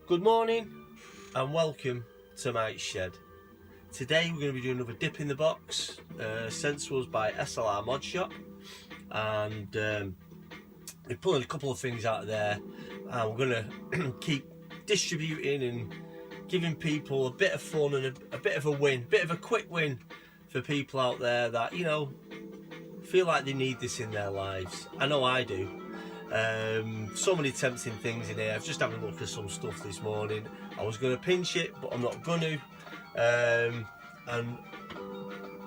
Good morning and welcome to Mike's Shed. Today we're going to be doing another dip in the box sent to us by SLR Mod Shop, and we're pulling a couple of things out of there, and we're going to keep distributing and giving people a bit of fun and a bit of a win, bit of a quick win for people out there that, you know, feel like they need this in their lives. I know I do. So many tempting things in here. I've just having a look at some stuff this morning. I was going to pinch it, but I'm not going to, and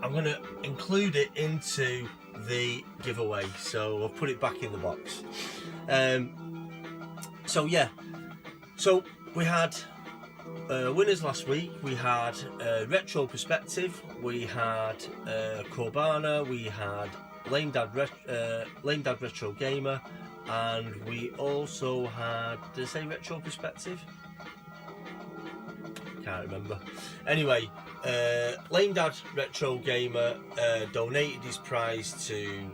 I'm going to include it into the giveaway, so I'll put it back in the box. So yeah, so we had winners last week. We had Retro Perspective, we had Corbana, we had Lame Dad Retro Gamer, and we also had, did I say Retro Perspective? Can't remember. Anyway, Lame Dad Retro Gamer donated his prize to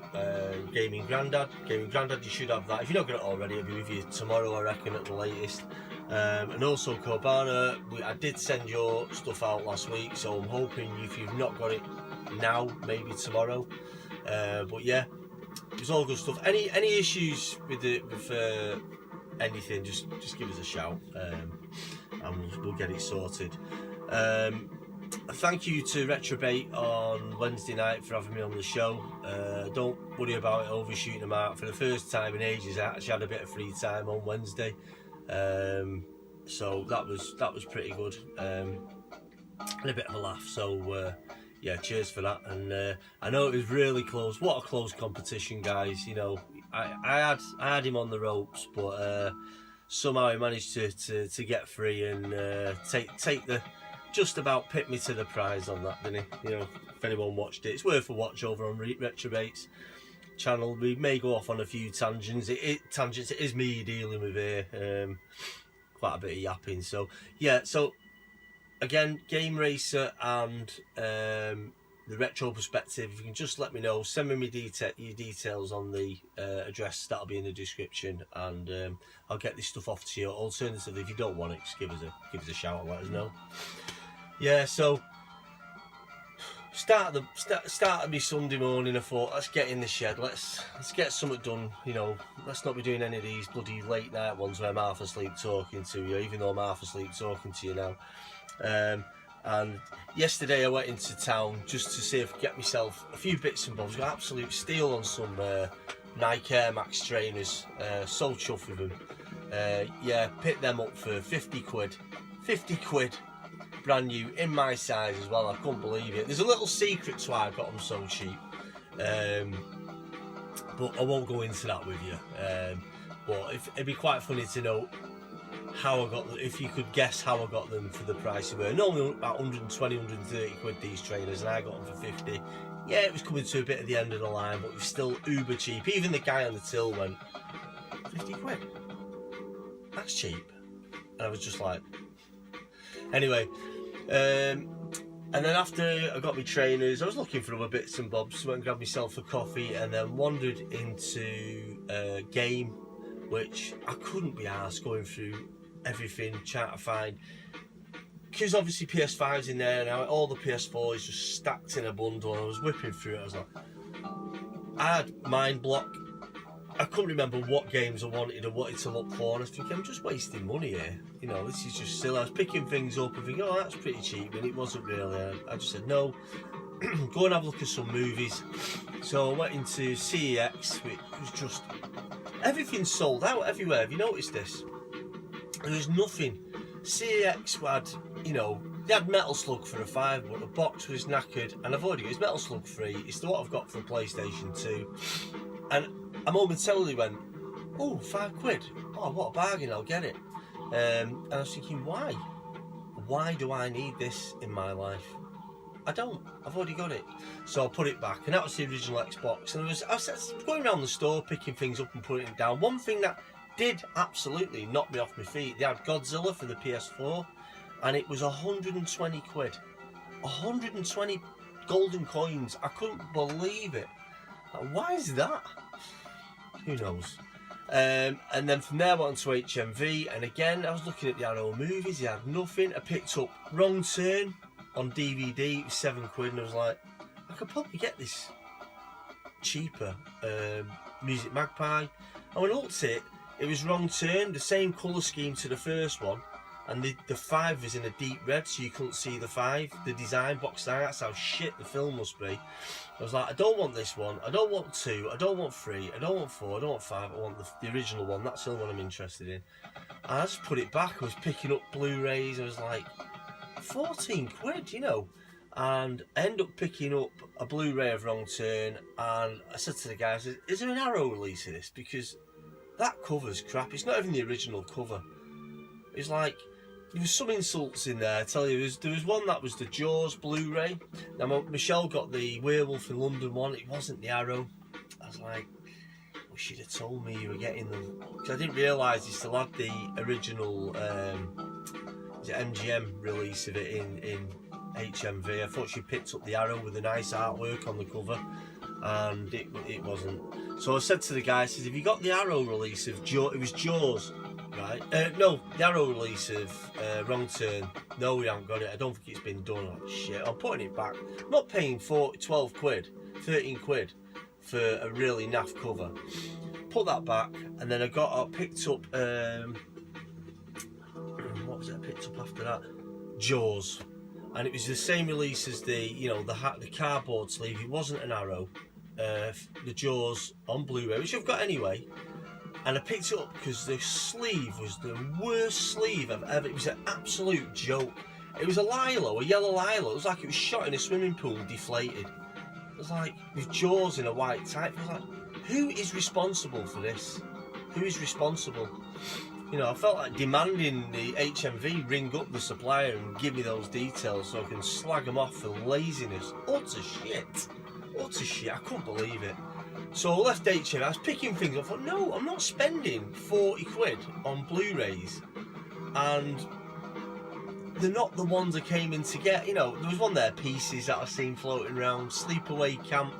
Gaming Grandad. Gaming Grandad, you should have that. If you're not got it already, it'll be with you tomorrow, I reckon, at the latest. And also Corbana, I did send your stuff out last week, so I'm hoping if you've not got it now, maybe tomorrow. But yeah, it was all good stuff. Any issues with anything, just give us a shout, and we'll get it sorted. Thank you to Retrobate on Wednesday night for having me on the show. Don't worry about it overshooting them out. For the first time in ages, I actually had a bit of free time on Wednesday, so that was pretty good, and a bit of a laugh. So yeah, cheers for that. And I know it was really close. What a close competition, guys. You know, I had him on the ropes, but somehow he managed to get free and take the, just about pick me to the prize on that, didn't he? You know, if anyone watched it, it's worth a watch over on Retrobate's channel. We may go off on a few tangents. It is me dealing with here, quite a bit of yapping. So yeah, so again, Game Racer and the Retro Perspective, if you can just let me know, send me your details on the address that'll be in the description, and I'll get this stuff off to you. Alternatively, if you don't want it, just give us a shout and let us know. Yeah, so start of me Sunday morning, I thought, let's get in the shed, let's get something done. You know, let's not be doing any of these bloody late night ones where I'm half asleep talking to you, even though I'm half asleep talking to you now. And yesterday I went into town just to see if I could get myself a few bits and bobs. Got absolute steal on some Nike Air Max trainers, so chuffed with them. Yeah, picked them up for 50 quid, brand new, in my size as well. I couldn't believe it. There's a little secret to why I got them so cheap, but I won't go into that with you. But it'd be quite funny to know how I got them, if you could guess how I got them for the price they were. Normally about 120, 130 quid these trainers, and I got them for 50. Yeah, it was coming to a bit of the end of the line, but it was still uber cheap. Even the guy on the till went, 50 quid? That's cheap. And I was just like, anyway. And then after I got my trainers, I was looking for other bits and bobs, so I went and grabbed myself a coffee, and then wandered into a game, which I couldn't be arsed going through everything, trying to find, because obviously PS5's in there now, all the PS4 is just stacked in a bundle, and I was whipping through it. I was like, I had mind block. I couldn't remember what games I wanted to look for, and I was thinking, I'm just wasting money here, you know, this is just silly. I was picking things up and thinking, oh, that's pretty cheap, and it wasn't really. I just said no, go and have a look at some movies. So I went into CEX, which was just, everything's sold out everywhere. Have you noticed this? There's nothing. CEX had, you know, they had Metal Slug for a £5, but the box was knackered, and I've already got it's Metal Slug 3. It's what I've got for a PlayStation 2, and I momentarily went, oh, £5. Oh, what a bargain! I'll get it. And I was thinking, why? Why do I need this in my life? I don't. I've already got it. So I put it back, and that was the original Xbox. And I was going around the store picking things up and putting it down. One thing that did absolutely knock me off my feet, they had Godzilla for the PS4, and it was 120 quid. 120 golden coins. I couldn't believe it. Why is that? Who knows? And then from there I went on to HMV, and again I was looking at the Arrow movies, he had nothing. I picked up Wrong Turn on DVD, it was £7, and I was like, I could probably get this cheaper. Music Magpie. And when I looked at it, it was Wrong Turn, the same colour scheme to the first one, and the 5 was in a deep red, so you couldn't see the 5. The design box design, that's how shit the film must be. I was like, I don't want this one, I don't want 2, I don't want 3, I don't want 4, I don't want 5, I want the original one, that's the only one I'm interested in. And I just put it back, I was picking up Blu-rays, I was like, £14, you know. And I ended up picking up a Blu-ray of Wrong Turn, and I said to the guy, I said, is there an Arrow release of this? Because that cover's crap, it's not even the original cover. It's like, there was some insults in there, I tell you. There was one that was the Jaws Blu-ray. Now, Michelle got the Werewolf in London one, it wasn't the Arrow. I was like, you should have told me you were getting them. Because I didn't realise he still had the original MGM release of it in HMV. I thought she picked up the Arrow with a nice artwork on the cover, and it wasn't. So I said to the guy, I said, have you got the Arrow release of Jaws? It was Jaws. Right? No, the Arrow release of Wrong Turn. No, we haven't got it. I don't think it's been done. Like, shit, I'm putting it back. I'm not paying 12 quid, 13 quid for a really naff cover. Put that back, and then I picked up, what was it I picked up after that? Jaws. And it was the same release as the, you know, the cardboard sleeve. It wasn't an Arrow. The Jaws on Blu-ray, which I've got anyway. And I picked it up because the sleeve was the worst sleeve I've ever. It was an absolute joke. It was a lilo, a yellow lilo. It was like it was shot in a swimming pool, deflated. It was like with Jaws in a white type. I was like, who is responsible for this? Who is responsible? You know, I felt like demanding the HMV ring up the supplier and give me those details so I can slag them off for laziness. Utter shit. Utter shit. I couldn't believe it. So I left HMV, I was picking things up. I thought, no, I'm not spending 40 quid on Blu-rays. And they're not the ones I came in to get. You know, there was one there, Pieces, that I've seen floating around. Sleepaway Camp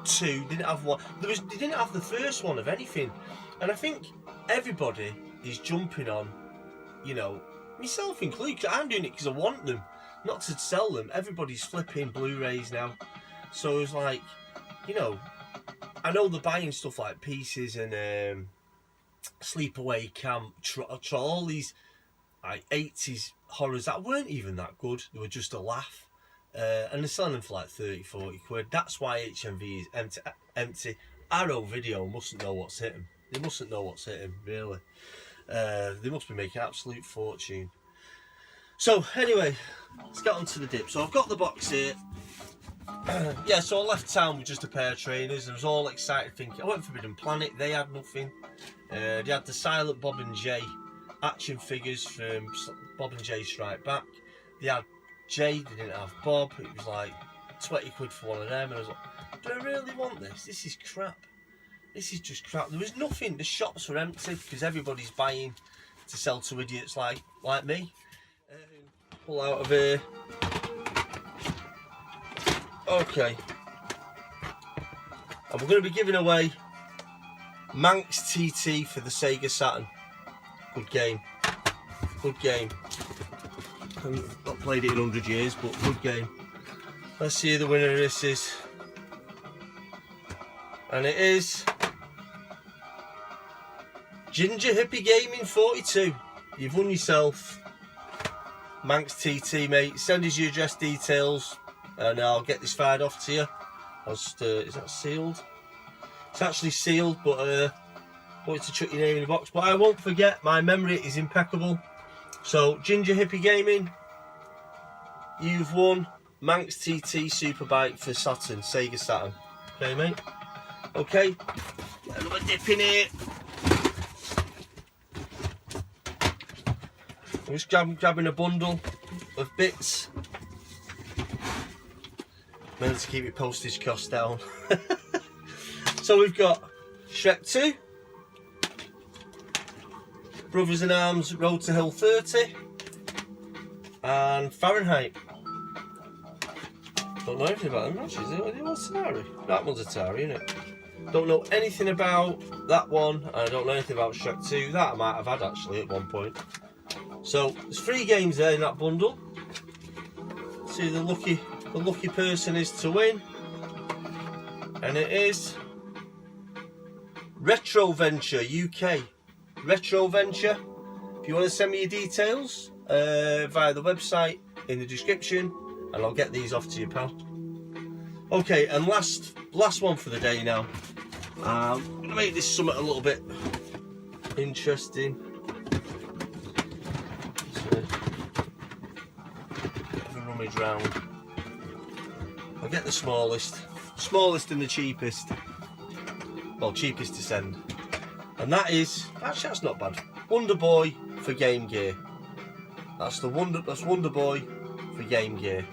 2, didn't have one. They didn't have the first one of anything. And I think everybody is jumping on, you know, myself included, because I'm doing it because I want them, not to sell them. Everybody's flipping Blu-rays now. So it was like, you know, I know they're buying stuff like Pieces and Sleepaway Camp, all these like 80s horrors that weren't even that good. They were just a laugh. And they're selling them for like 30, 40 quid. That's why HMV is empty. Arrow Video mustn't know what's hit them. They mustn't know what's hit them, really. They must be making an absolute fortune. So anyway, let's get on to the dip. So I've got the box here. Yeah, so I left town with just a pair of trainers. I was all excited thinking, I went Forbidden Planet, they had nothing. They had the Silent Bob and Jay action figures from Bob and Jay Strike Back. They had Jay, they didn't have Bob. It was like 20 quid for one of them, and I was like, do I really want this? This is crap. This is just crap. There was nothing, the shops were empty because everybody's buying to sell to idiots like me. Pull out of here. Okay. And we're going to be giving away Manx TT for the Sega Saturn. Good game. Good game. I've not played it in 100 years, but good game. Let's see who the winner of this is. And it is Ginger Hippie Gaming 42. You've won yourself Manx TT, mate. Send us your address details and I'll get this fired off to you. Is that sealed? It's actually sealed, but I wanted to chuck your name in the box. But I won't forget, my memory is impeccable. So, Ginger Hippie Gaming, you've won Manx TT Superbike for Saturn, Sega Saturn. Okay, mate? Okay, get another dip in here. I'm just grabbing a bundle of bits. Mainly to keep your postage costs down. So we've got Shrek 2, Brothers in Arms Road to Hill 30, and Fahrenheit. Don't know anything about them, actually. What's Atari? That one's Atari, isn't it? Don't know anything about that one, and I don't know anything about Shrek 2. That I might have had actually at one point. So there's 3 games there in that bundle. See who the lucky person is to win, and it is Retro Venture UK. Retro Venture. If you want to send me your details via the website in the description, and I'll get these off to you, pal. Okay, and last one for the day now. I'm going to make this something a little bit interesting. So, bit of a rummage round. I'll get the smallest and the cheapest. Well, cheapest to send. And that is, actually that's not bad. Wonder Boy for Game Gear. That's Wonder Boy for Game Gear.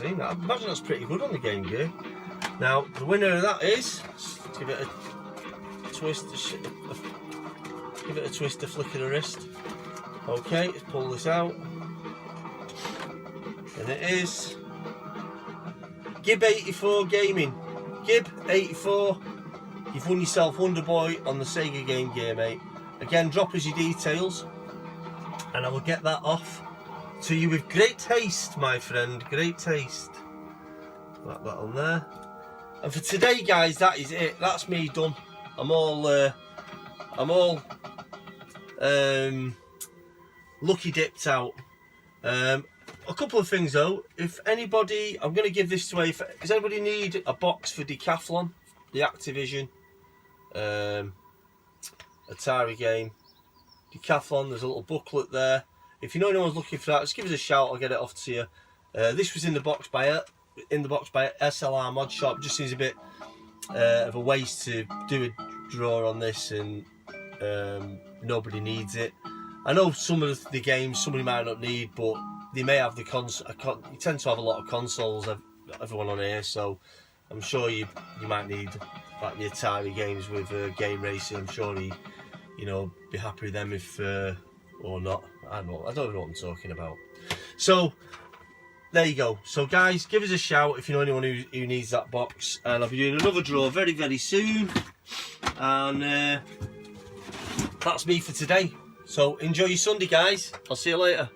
I imagine that's pretty good on the Game Gear. Now the winner of that is, let's give it a twist, a flick of the wrist. Okay, let's pull this out, and it is Gib84 Gaming. Gib84, you've won yourself Wonder Boy on the Sega Game Gear, mate. Again, drop us your details, and I will get that off to you with great taste, my friend. Great taste. Put that on there. And for today, guys, that is it. That's me done. I'm all lucky dipped out. A couple of things though. If anybody, I'm going to give this away. Does anybody need a box for Decathlon, the Activision Atari game? Decathlon. There's a little booklet there. If you know anyone's looking for that, just give us a shout. I'll get it off to you. This was in the box by SLR Mod Shop. Just seems a bit of a waste to do a draw on this, and nobody needs it. I know some of the games somebody might not need, but they may have the you tend to have a lot of consoles, everyone on here, so I'm sure you might need like the Atari games with game racing. I'm sure you know, be happy with them if or not. I don't even know what I'm talking about. So there you go. So guys, give us a shout if you know anyone who needs that box, and I'll be doing another draw very, very soon. And that's me for today. So enjoy your Sunday, guys. I'll see you later.